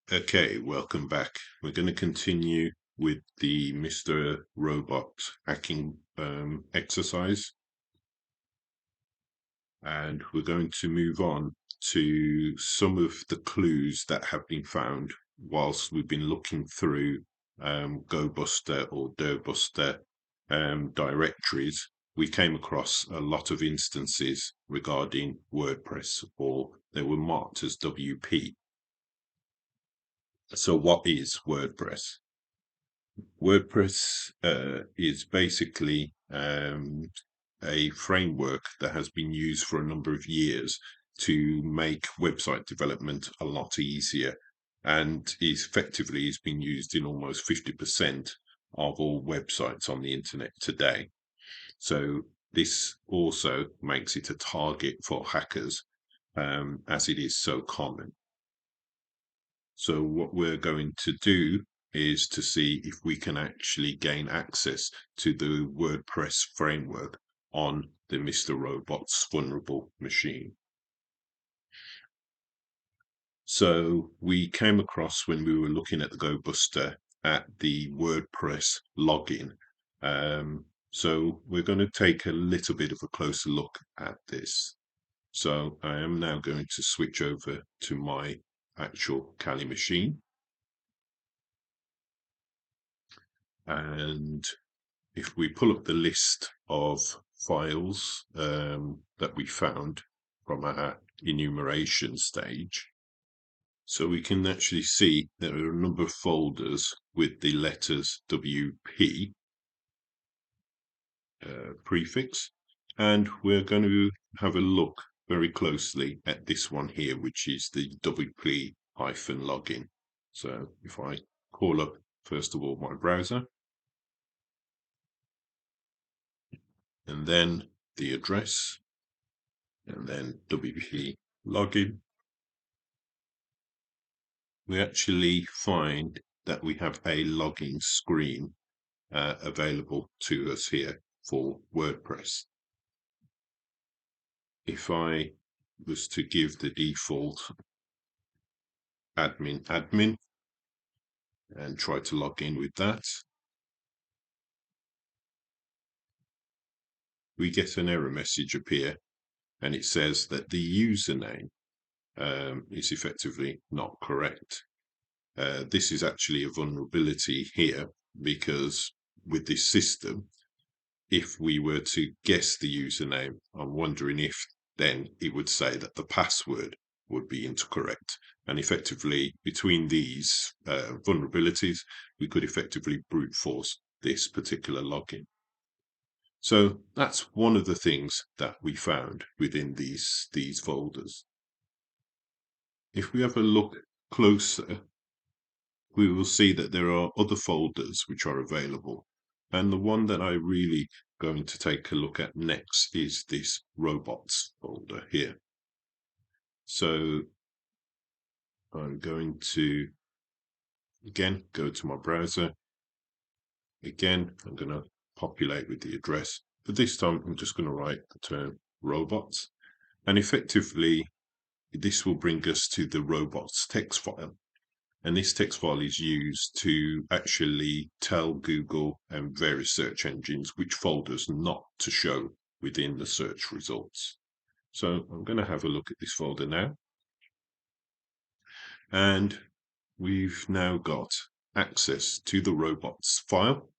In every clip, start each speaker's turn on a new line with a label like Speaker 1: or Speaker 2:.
Speaker 1: Okay, welcome back. We're going to continue with the Mr. Robot hacking exercise, and we're going to move on to some of the clues that have been found whilst we've been looking through GoBuster or DirBuster directories. We came across a lot of instances regarding WordPress, or they were marked as WP. So what is WordPress? WordPress is basically a framework that has been used for a number of years to make website development a lot easier, and effectively is being used in almost 50% of all websites on the internet today. So this also makes it a target for hackers, as it is so common. So what we're going to do is to see if we can actually gain access to the WordPress framework on the Mr. Robot's vulnerable machine. So we came across, when we were looking at the GoBuster, at the WordPress login. So we're going to take a little bit of a closer look at this. So I am now going to switch over to my actual Kali machine. And if we pull up the list of files that we found from our enumeration stage, so we can actually see there are a number of folders with the letters WP prefix, and we're going to have a look very closely at this one here, which is the WP-login. So if I call up, first of all, my browser, and then the address, and then WP login, we actually find that we have a login screen available to us here for WordPress. If I was to give the default admin and try to log in with that, we get an error message appear, and it says that the username is effectively not correct. This is actually a vulnerability here, because with this system, if we were to guess the username, I'm wondering if then it would say that the password would be incorrect. And effectively, between these vulnerabilities, we could effectively brute force this particular login. So that's one of the things that we found within these folders. If we have a look closer, we will see that there are other folders which are available. And the one that I really going to take a look at next is this robots folder here. So I'm going to, again, go to my browser. Again, I'm going to populate with the address, but this time I'm just going to write the term robots. And effectively, this will bring us to the robots text file. And this text file is used to actually tell Google and various search engines which folders not to show within the search results. So I'm going to have a look at this folder now. And we've now got access to the robots file.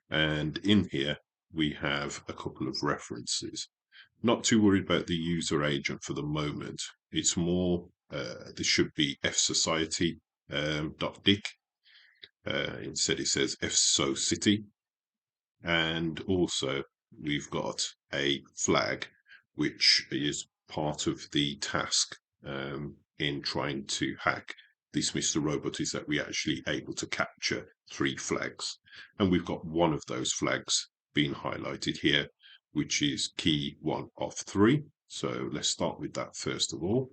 Speaker 1: And in here, we have a couple of references. Not too worried about the user agent for the moment. It's more, this should be fsociety .dic. Instead it says fsocity, and also we've got a flag which is part of the task in trying to hack this Mr. Robot, is that we're actually able to capture 3 flags, and we've got one of those flags being highlighted here, which is key 1 of 3. So let's start with that first of all.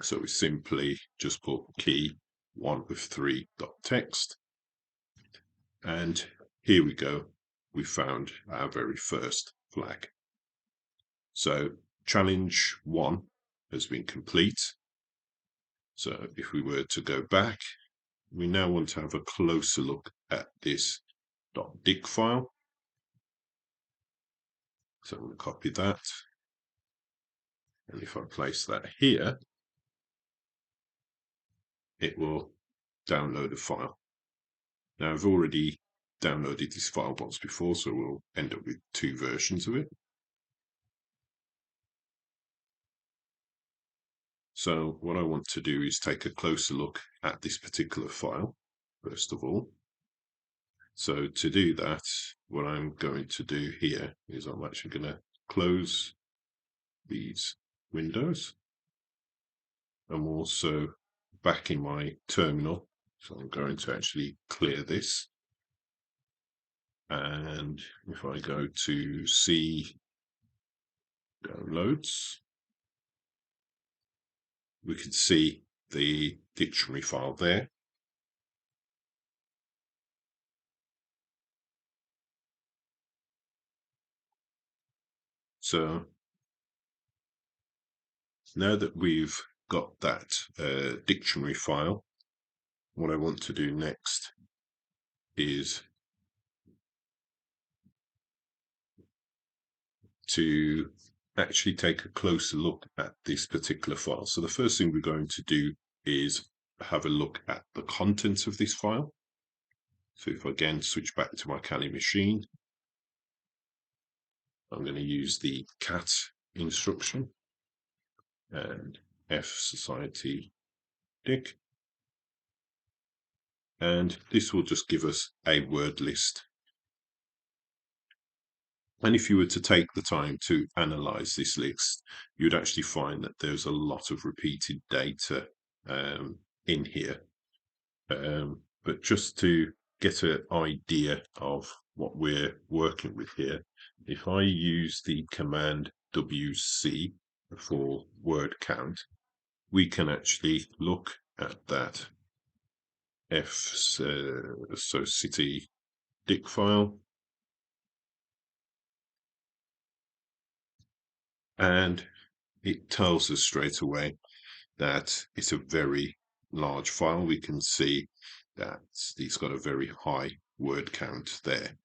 Speaker 1: So we simply just put key 1 of 3.txt, and here we go. We found our very first flag. So challenge 1 has been complete. So if we were to go back, we now want to have a closer look at this .dic file. So I'm going to copy that. And if I place that here, it will download a file. Now I've already downloaded this file once before, so we'll end up with two versions of it. So what I want to do is take a closer look at this particular file, first of all. So to do that, what I'm going to do here is I'm actually going to close these windows. I'm also back in my terminal, so I'm going to actually clear this. And if I go to C downloads, we can see the dictionary file there. So now that we've got that dictionary file, what I want to do next is to actually take a closer look at this particular file. So the first thing we're going to do is have a look at the contents of this file. So if I again switch back to my Kali machine, I'm going to use the cat instruction and F society dic, and this will just give us a word list. And if you were to take the time to analyze this list, you'd actually find that there's a lot of repeated data in here. But just to get an idea of what we're working with here, if I use the command WC for word count, we can actually look at that so city dic file, and it tells us straight away that it's a very large file. We can see that it's got a very high word count there.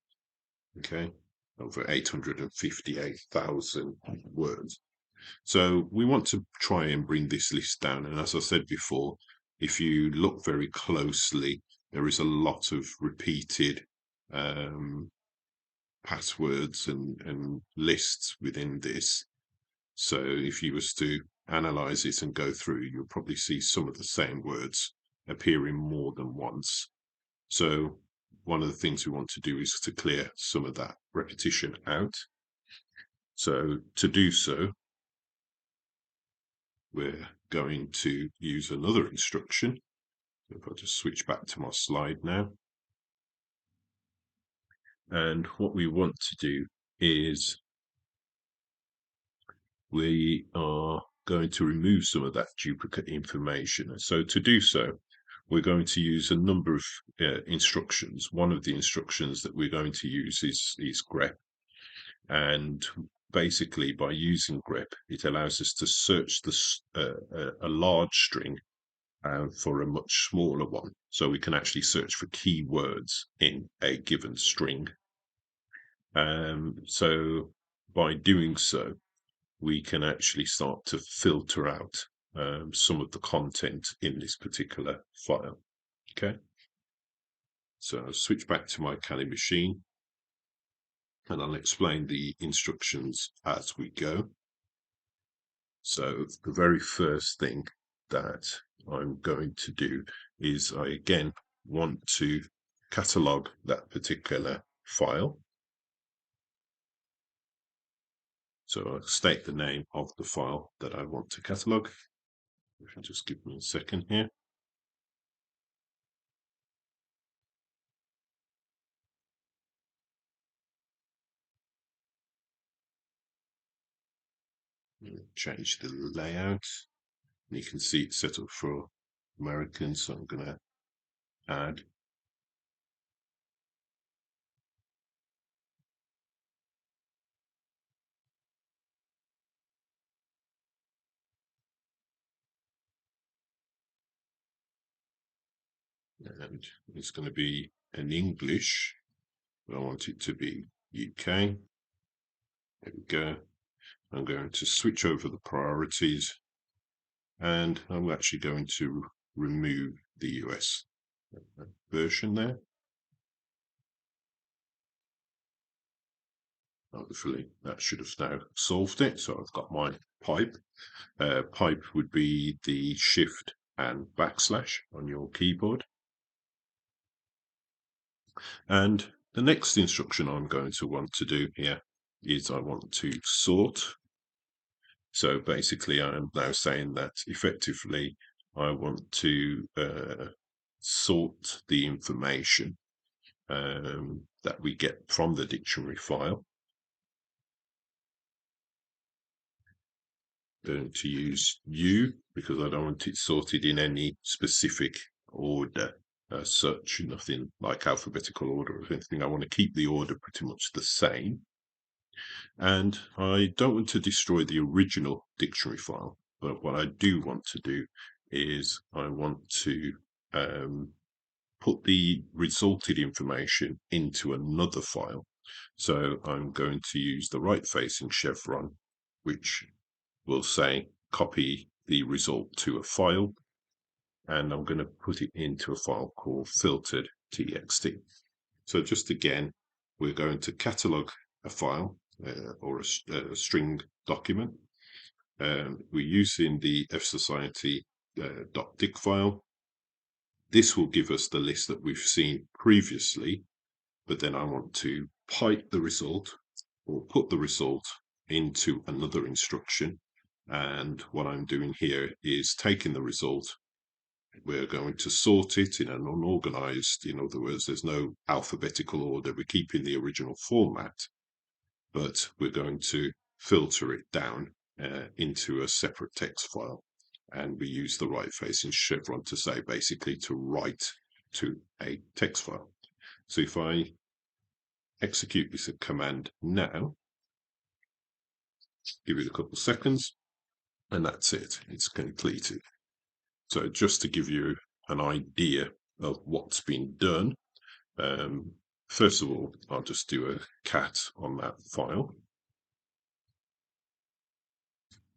Speaker 1: Okay, over 858,000 words. So we want to try and bring this list down. And as I said before, if you look very closely, there is a lot of repeated passwords and lists within this. So if you was to analyze it and go through, you'll probably see some of the same words appearing more than once. So one of the things we want to do is to clear some of that repetition out. So to do so, we're going to use another instruction. If I just switch back to my slide now. And what we want to do is we are going to remove some of that duplicate information. So to do so, we're going to use a number of instructions. One of the instructions that we're going to use is grep. And basically by using grep, it allows us to search a large string for a much smaller one. So we can actually search for keywords in a given string. So by doing so, we can actually start to filter out some of the content in this particular file. Okay. So I'll switch back to my Kali machine and I'll explain the instructions as we go. So the very first thing that I'm going to do is I again want to catalog that particular file. So I'll state the name of the file that I want to catalog. If you just give me a second here. Change the layout. And you can see it's set up for Americans, so I'm going to add. and it's going to be in English, but I want it to be UK. There we go. I'm going to switch over the priorities, and I'm actually going to remove the US version there. Hopefully that should have now solved it. So I've got my pipe. Pipe would be the shift and backslash on your keyboard. And the next instruction I'm going to want to do here is I want to sort. So basically I'm now saying that effectively I want to sort the information that we get from the dictionary file. Going to use U because I don't want it sorted in any specific order as such, nothing like alphabetical order or anything. I want to keep the order pretty much the same. And I don't want to destroy the original dictionary file, but what I do want to do is I want to put the resulted information into another file. So I'm going to use the right-facing chevron, which will say copy the result to a file, and I'm going to put it into a file called filtered.txt. So just again, we're going to catalog a file or a string document. We're using the fsociety.dict file. This will give us the list that we've seen previously, but then I want to pipe the result or put the result into another instruction. And what I'm doing here is taking the result. We're going to sort it in an unorganized, in other words, there's no alphabetical order. We're keeping the original format, but we're going to filter it down into a separate text file. And we use the right-facing chevron to say basically to write to a text file. So if I execute this command now, give it a couple of seconds, and that's it. It's completed. So just to give you an idea of what's been done, first of all, I'll just do a cat on that file,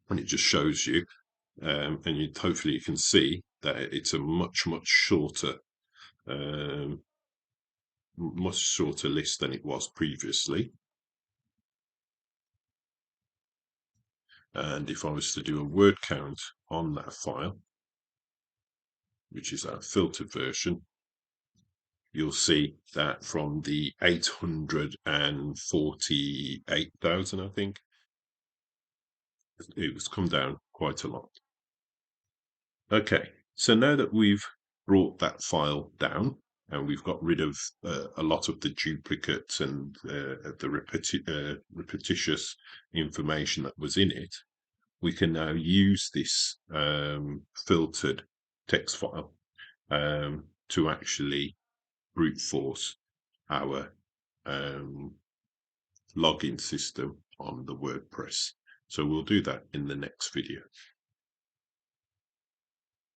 Speaker 1: and it just shows you, and hopefully you can see that it's a much shorter, much shorter list than it was previously. And if I was to do a word count on that file, which is our filtered version, you'll see that from the 848,000, I think, it was come down quite a lot. Okay, so now that we've brought that file down and we've got rid of a lot of the duplicates and the repetitious information that was in it, we can now use this filtered text file to actually brute force our login system on the WordPress. So we'll do that in the next video.